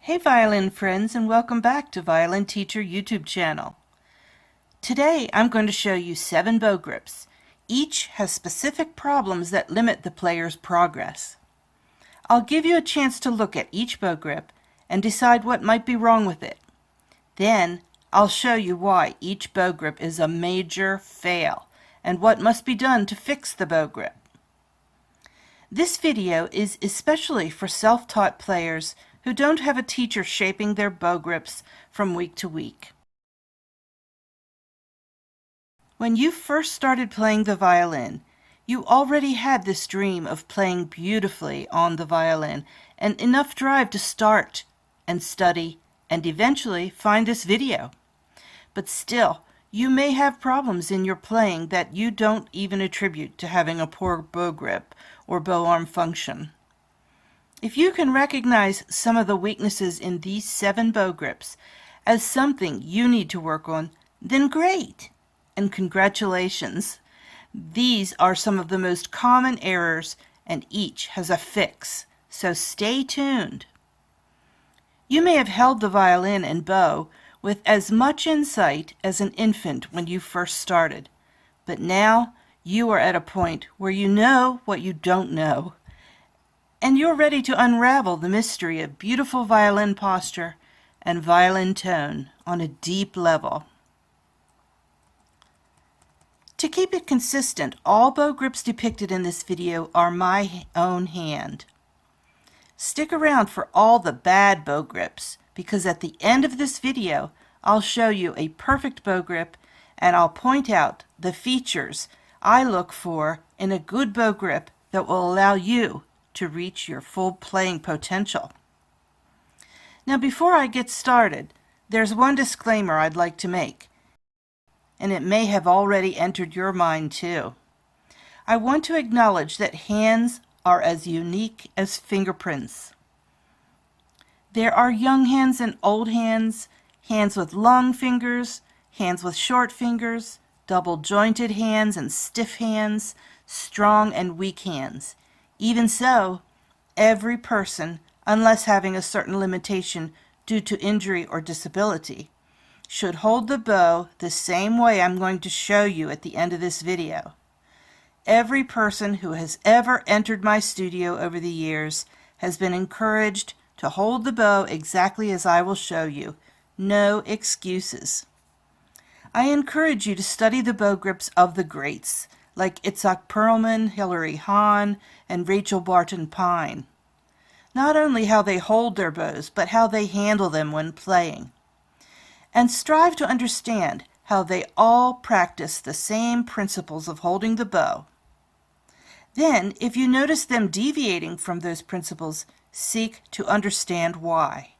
Hey violin friends, and welcome back to Violin Teacher YouTube channel. Today I'm going to show you 7 bow grips. Each has specific problems that limit the player's progress. I'll give you a chance to look at each bow grip and decide what might be wrong with it. Then I'll show you why each bow grip is a major fail and what must be done to fix the bow grip. This video is especially for self-taught players who don't have a teacher shaping their bow grips from week to week. When you first started playing the violin, you already had this dream of playing beautifully on the violin and enough drive to start and study and eventually find this video. But still, you may have problems in your playing that you don't even attribute to having a poor bow grip or bow arm function. If you can recognize some of the weaknesses in these 7 bow grips as something you need to work on, then great! And congratulations! These are some of the most common errors and each has a fix, so stay tuned. You may have held the violin and bow with as much insight as an infant when you first started, but now you are at a point where you know what you don't know. And you're ready to unravel the mystery of beautiful violin posture and violin tone on a deep level. To keep it consistent, all bow grips depicted in this video are my own hand. Stick around for all the bad bow grips, because at the end of this video, I'll show you a perfect bow grip and I'll point out the features I look for in a good bow grip that will allow you to reach your full playing potential. Now before I get started, there's one disclaimer I'd like to make, and it may have already entered your mind too. I want to acknowledge that hands are as unique as fingerprints. There are young hands and old hands, hands with long fingers, hands with short fingers, double jointed hands and stiff hands, strong and weak hands. Even so, every person, unless having a certain limitation due to injury or disability, should hold the bow the same way I'm going to show you at the end of this video. Every person who has ever entered my studio over the years has been encouraged to hold the bow exactly as I will show you. No excuses. I encourage you to study the bow grips of the greats, like Itzhak Perlman, Hilary Hahn, and Rachel Barton Pine. Not only how they hold their bows, but how they handle them when playing. And strive to understand how they all practice the same principles of holding the bow. Then, if you notice them deviating from those principles, seek to understand why.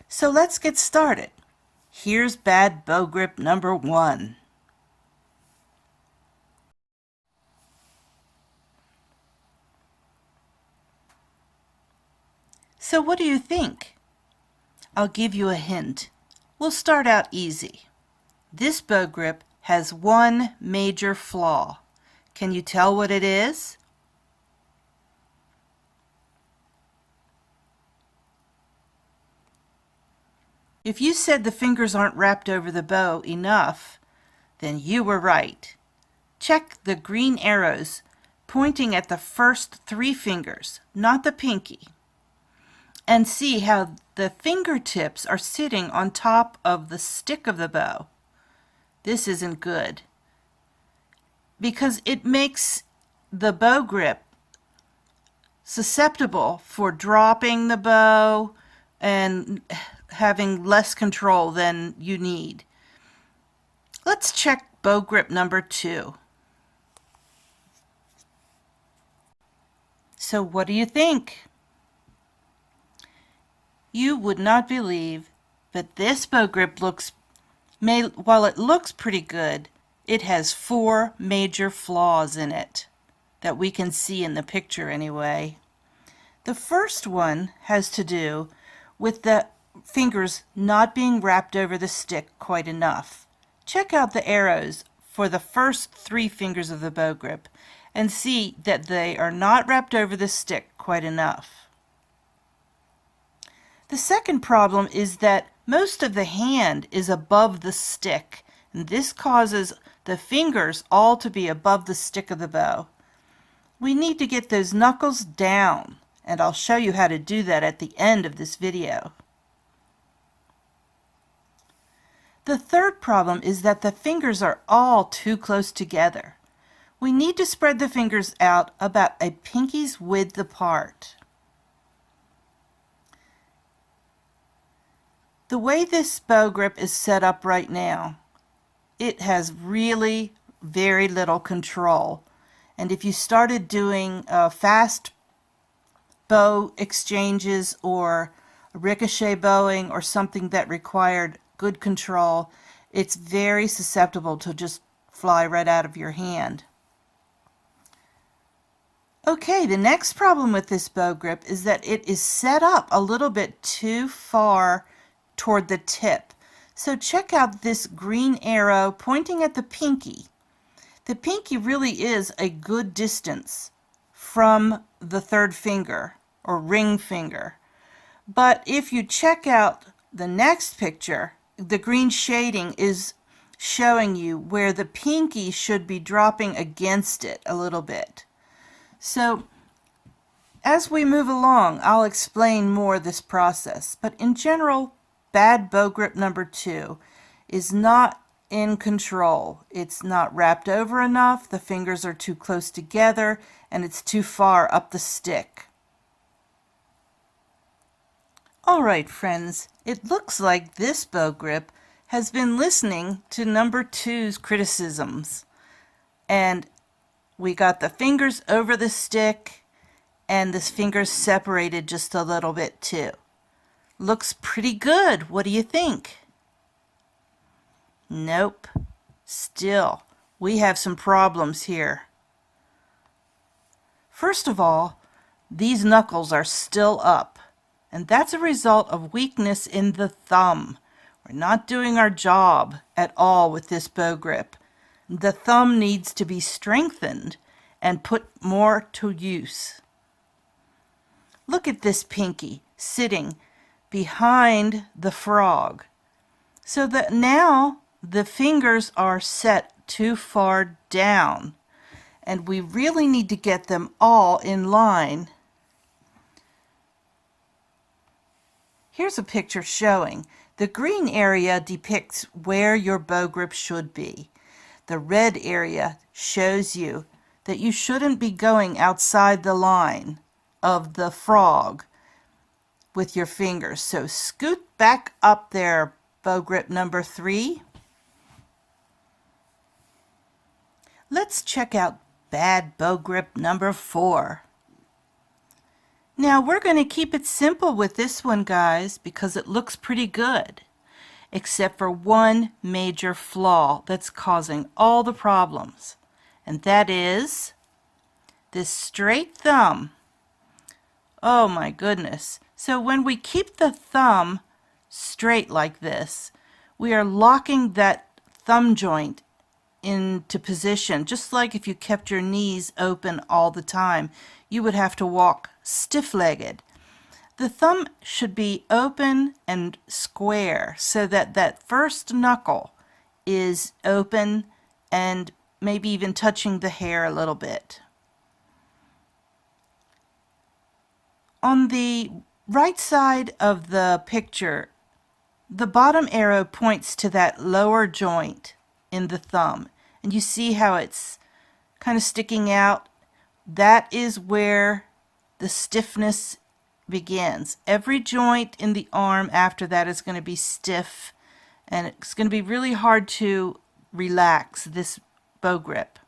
So let's get started. Here's bad bow grip number 1. So what do you think? I'll give you a hint. We'll start out easy. This bow grip has one major flaw. Can you tell what it is? If you said the fingers aren't wrapped over the bow enough, then you were right. Check the green arrows pointing at the first 3 fingers, not the pinky, and see how the fingertips are sitting on top of the stick of the bow. This isn't good, because it makes the bow grip susceptible for dropping the bow and having less control than you need. Let's check bow grip number 2. So what do you think? You would not believe that this bow grip while it looks pretty good, it has 4 major flaws in it that we can see in the picture anyway. The first one has to do with the fingers not being wrapped over the stick quite enough. Check out the arrows for the first 3 fingers of the bow grip and see that they are not wrapped over the stick quite enough. The second problem is that most of the hand is above the stick, and this causes the fingers all to be above the stick of the bow. We need to get those knuckles down, and I'll show you how to do that at the end of this video. The third problem is that the fingers are all too close together. We need to spread the fingers out about a pinky's width apart. The way this bow grip is set up right now, it has really very little control. And if you started doing fast bow exchanges or ricochet bowing or something that required good control, it's very susceptible to just fly right out of your hand. Okay, the next problem with this bow grip is that it is set up a little bit too far toward the tip. So check out this green arrow pointing at the pinky. The pinky really is a good distance from the third finger or ring finger. But if you check out the next picture, the green shading is showing you where the pinky should be dropping against it a little bit. So as we move along, I'll explain more this process. But in general, bad bow grip number 2 is not in control. It's not wrapped over enough, the fingers are too close together, and it's too far up the stick. Alright friends, it looks like this bow grip has been listening to number 2's criticisms. And we got the fingers over the stick and the fingers separated just a little bit too. Looks pretty good. What do you think? Nope. Still, we have some problems here. First of all, these knuckles are still up, and that's a result of weakness in the thumb. We're not doing our job at all with this bow grip. The thumb needs to be strengthened and put more to use. Look at this pinky sitting behind the frog, so that now the fingers are set too far down, and we really need to get them all in line. Here's a picture showing the green area depicts where your bow grip should be. The red area shows you that you shouldn't be going outside the line of the frog with your fingers. So scoot back up there, bow grip number 3. Let's check out bad bow grip number 4. Now we're going to keep it simple with this one, guys, because it looks pretty good, except for one major flaw that's causing all the problems, and that is this straight thumb. Oh my goodness. So when we keep the thumb straight like this, we are locking that thumb joint into position, just like if you kept your knees open all the time, you would have to walk stiff-legged. The thumb should be open and square so that that first knuckle is open and maybe even touching the hair a little bit. On the right side of the picture, the bottom arrow points to that lower joint in the thumb, and you see how it's kind of sticking out. That is where the stiffness begins. Every joint in the arm after that is going to be stiff, and it's going to be really hard to relax this bow grip.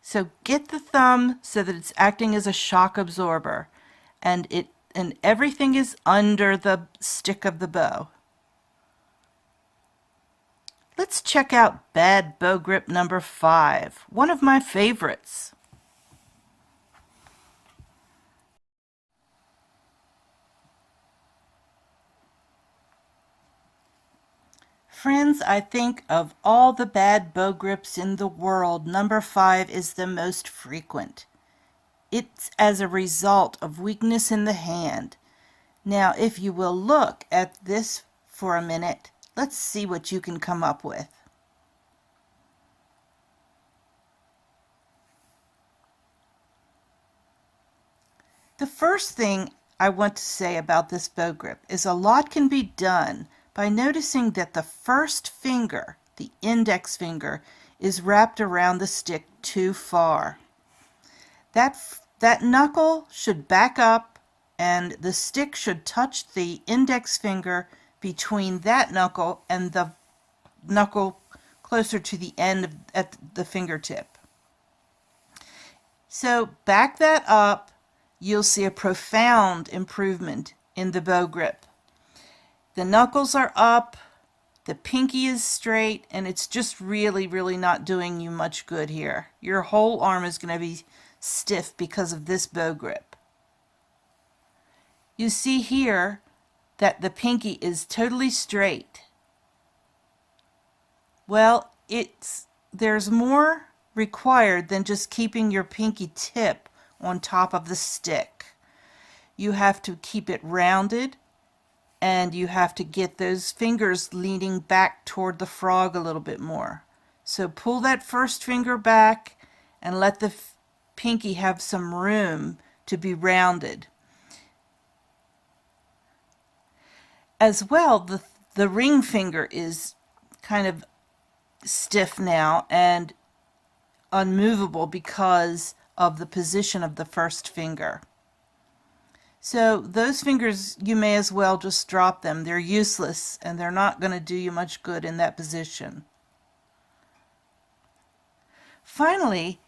So get the thumb so that it's acting as a shock absorber, and everything is under the stick of the bow. Let's check out bad bow grip number 5, one of my favorites. Friends, I think of all the bad bow grips in the world, number 5 is the most frequent. It's as a result of weakness in the hand. Now, if you will look at this for a minute, let's see what you can come up with. The first thing I want to say about this bow grip is a lot can be done by noticing that the first finger, the index finger, is wrapped around the stick too far. That knuckle should back up and the stick should touch the index finger between that knuckle and the knuckle closer to the end at the fingertip. So back that up, you'll see a profound improvement in the bow grip. The knuckles are up, the pinky is straight, and it's just really not doing you much good here. Your whole arm is going to be stiff because of this bow grip. You see here that the pinky is totally straight. Well, there's more required than just keeping your pinky tip on top of the stick. You have to keep it rounded, and you have to get those fingers leaning back toward the frog a little bit more. So pull that first finger back and let the pinky have some room to be rounded. As well, the ring finger is kind of stiff now and unmovable because of the position of the first finger. So those fingers, you may as well just drop them. They're useless and they're not going to do you much good in that position. Finally,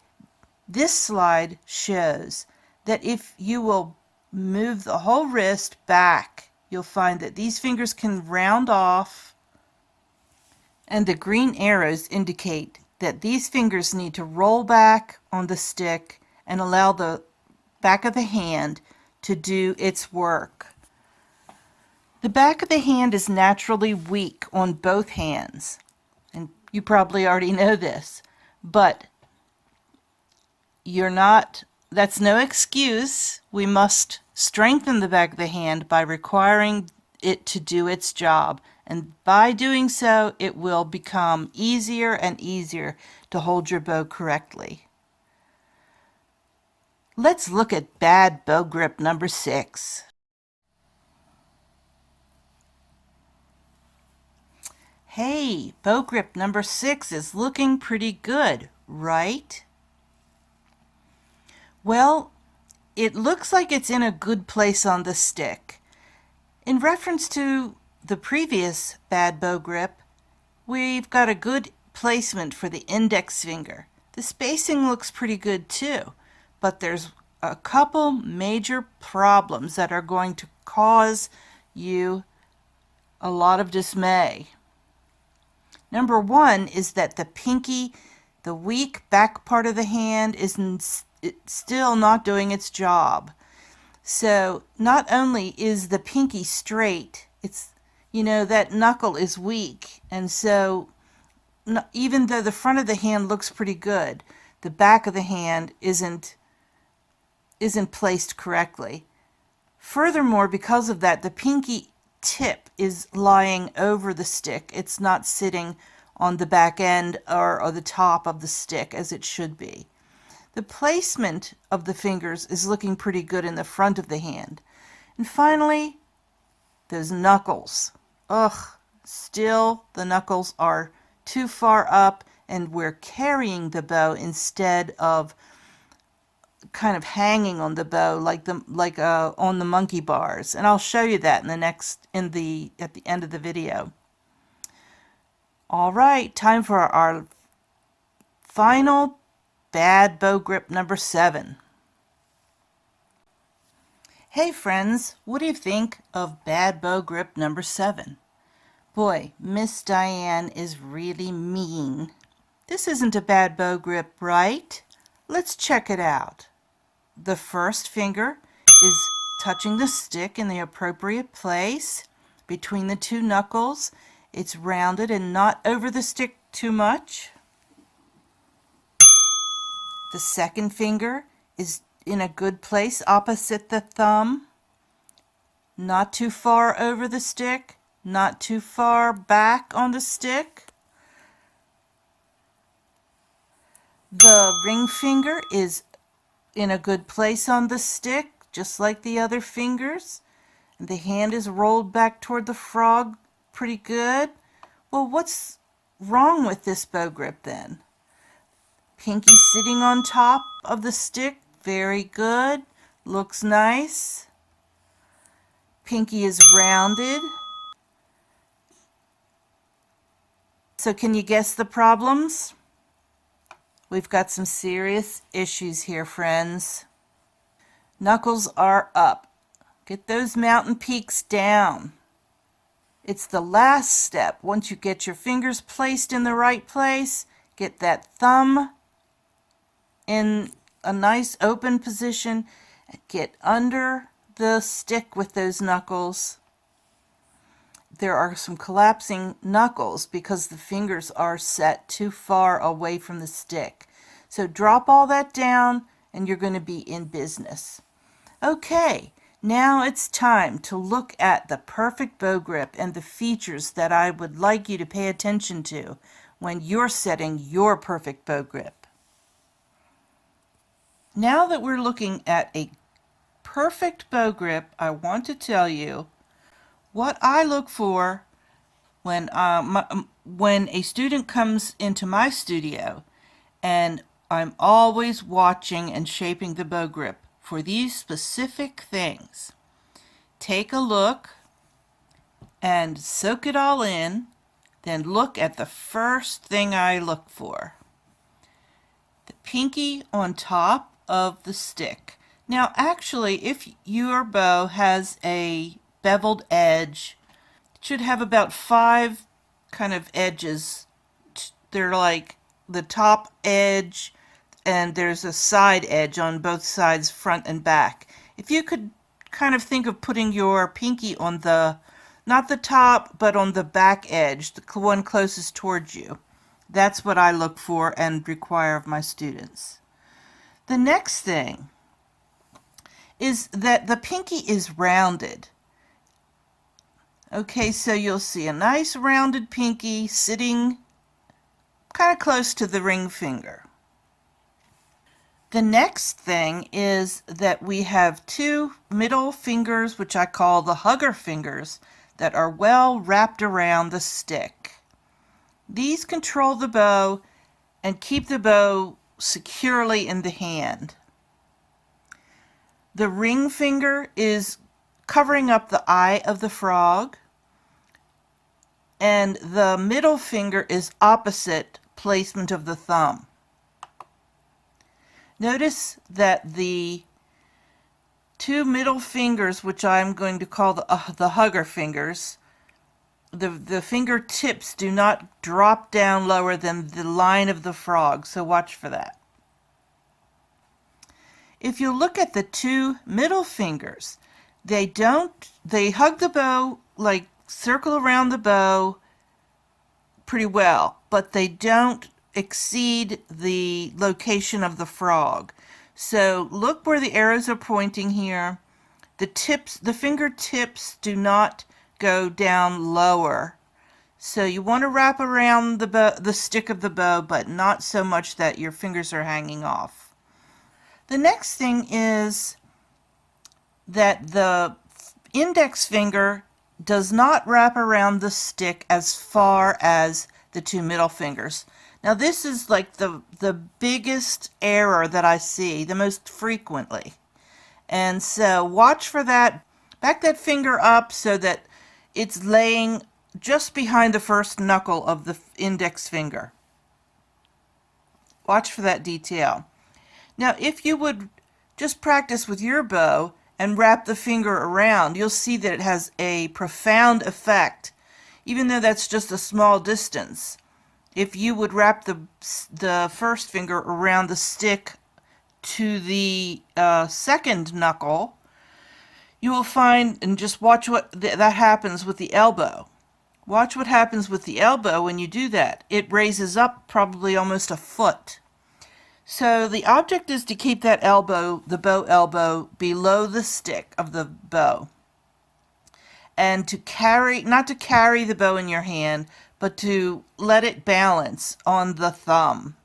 this slide shows that if you will move the whole wrist back, you'll find that these fingers can round off, and the green arrows indicate that these fingers need to roll back on the stick and allow the back of the hand to do its work. The back of the hand is naturally weak on both hands, and you probably already know this, but that's no excuse. We must strengthen the back of the hand by requiring it to do its job, and by doing so it will become easier and easier to hold your bow correctly. Let's look at bad bow grip number 6. Hey, bow grip number 6 is looking pretty good, right? Well, it looks like it's in a good place on the stick. In reference to the previous bad bow grip, we've got a good placement for the index finger. The spacing looks pretty good too, but there's a couple major problems that are going to cause you a lot of dismay. Number one is that the pinky, the weak back part of the hand, it's still not doing its job. So not only is the pinky straight, that knuckle is weak, and so even though the front of the hand looks pretty good, the back of the hand isn't placed correctly. Furthermore, because of that, the pinky tip is lying over the stick. It's not sitting on the back end or the top of the stick as it should be. The placement of the fingers is looking pretty good in the front of the hand. And finally, those knuckles. Still the knuckles are too far up, and we're carrying the bow instead of kind of hanging on the bow like on the monkey bars. And I'll show you that at the end of the video. All right, time for our final bad bow grip number 7. Hey friends, what do you think of bad bow grip number 7? Boy, Miss Diane is really mean. This isn't a bad bow grip, right? Let's check it out. The first finger is touching the stick in the appropriate place between the two knuckles. It's rounded and not over the stick too much. The second finger is in a good place opposite the thumb. not too far over the stick, not too far back on the stick. The ring finger is in a good place on the stick, just like the other fingers. And the hand is rolled back toward the frog pretty good. Well, what's wrong with this bow grip then? Pinky sitting on top of the stick, very good, looks nice. Pinky is rounded. So can you guess the problems? We've got some serious issues here, friends. Knuckles are up. Get those mountain peaks down. It's the last step. Once you get your fingers placed in the right place, get that thumb in a nice open position, and get under the stick with those knuckles. There are some collapsing knuckles because the fingers are set too far away from the stick. So drop all that down and you're going to be in business. Okay, now it's time to look at the perfect bow grip and the features that I would like you to pay attention to when you're setting your perfect bow grip. Now that we're looking at a perfect bow grip, I want to tell you what I look for when a student comes into my studio, and I'm always watching and shaping the bow grip for these specific things. Take a look and soak it all in, then look at the first thing I look for. The pinky on top of the stick. Now actually, if your bow has a beveled edge, it should have about 5 kind of edges. They're like the top edge, and there's a side edge on both sides, front and back. If you could kind of think of putting your pinky on the, not the top, but on the back edge, the one closest towards you. That's what I look for and require of my students. The next thing is that the pinky is rounded. Okay, so you'll see a nice rounded pinky sitting kind of close to the ring finger. The next thing is that we have 2 middle fingers, which I call the hugger fingers, that are well wrapped around the stick. These control the bow and keep the bow securely in the hand. The ring finger is covering up the eye of the frog, and the middle finger is opposite placement of the thumb. Notice that the 2 middle fingers, which I'm going to call the hugger fingers, the fingertips do not drop down lower than the line of the frog, so watch for that. If you look at the 2 middle fingers, they hug the bow, like circle around the bow pretty well, but they don't exceed the location of the frog. So look where the arrows are pointing here. The fingertips do not go down lower. So you want to wrap around the stick of the bow, but not so much that your fingers are hanging off. The next thing is that the index finger does not wrap around the stick as far as the 2 middle fingers. Now this is like the biggest error that I see the most frequently. And so watch for that. Back that finger up so that it's laying just behind the first knuckle of the index finger. Watch for that detail. Now if you would just practice with your bow and wrap the finger around, you'll see that it has a profound effect, even though that's just a small distance. If you would wrap the first finger around the stick to the second knuckle, you will find, and just watch what that happens with the elbow. Watch what happens with the elbow when you do that. It raises up probably almost a foot. So the object is to keep that elbow, the bow elbow, below the stick of the bow. and to carry, not to carry the bow in your hand, but to let it balance on the thumb.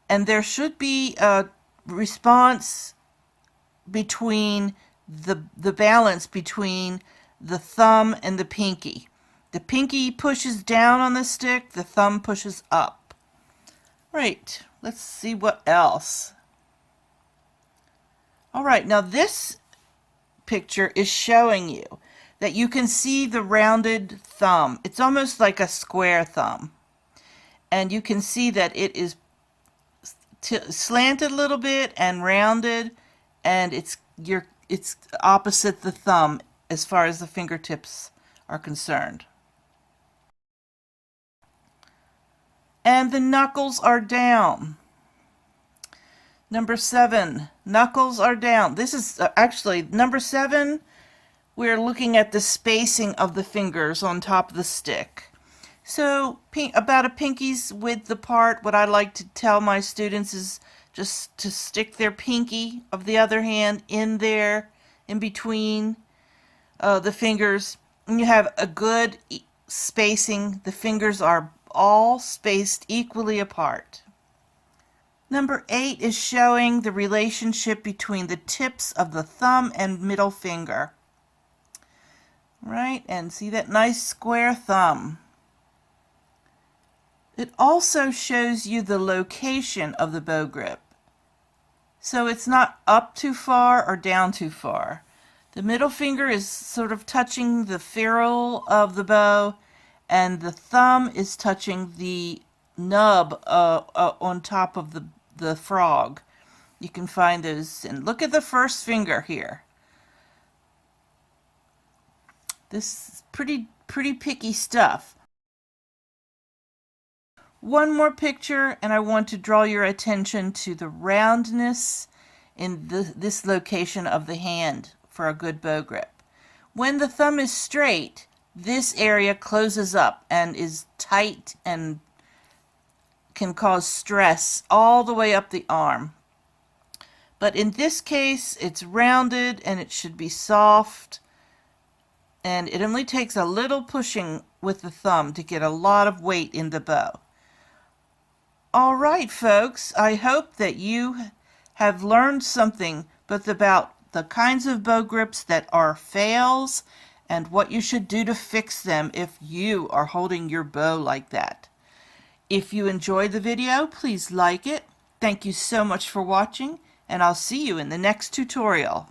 And there should be a response between the balance between the thumb and the pinky. The pinky pushes down on the stick, the thumb pushes up. Right, let's see what else. All right, now this picture is showing you that you can see the rounded thumb. It's almost like a square thumb. And you can see that it is slanted a little bit and rounded, and it's opposite the thumb as far as the fingertips are concerned. And the knuckles are down. Number 7, knuckles are down. This is actually number 7. We're looking at the spacing of the fingers on top of the stick. So about a pinky's width apart, what I like to tell my students is just to stick their pinky of the other hand in there, in between the fingers. And you have a good spacing. The fingers are all spaced equally apart. Number 8 is showing the relationship between the tips of the thumb and middle finger. Right, and see that nice square thumb. It also shows you the location of the bow grip. So it's not up too far or down too far. The middle finger is sort of touching the ferrule of the bow, and the thumb is touching the nub on top of the frog. You can find those, and look at the first finger here. This is pretty picky stuff. One more picture, and I want to draw your attention to the roundness in this location of the hand for a good bow grip. When the thumb is straight, this area closes up and is tight and can cause stress all the way up the arm. But in this case, it's rounded and it should be soft, and it only takes a little pushing with the thumb to get a lot of weight in the bow. All right, folks, I hope that you have learned something both about the kinds of bow grips that are fails and what you should do to fix them if you are holding your bow like that. If you enjoyed the video, please like it. Thank you so much for watching, and I'll see you in the next tutorial.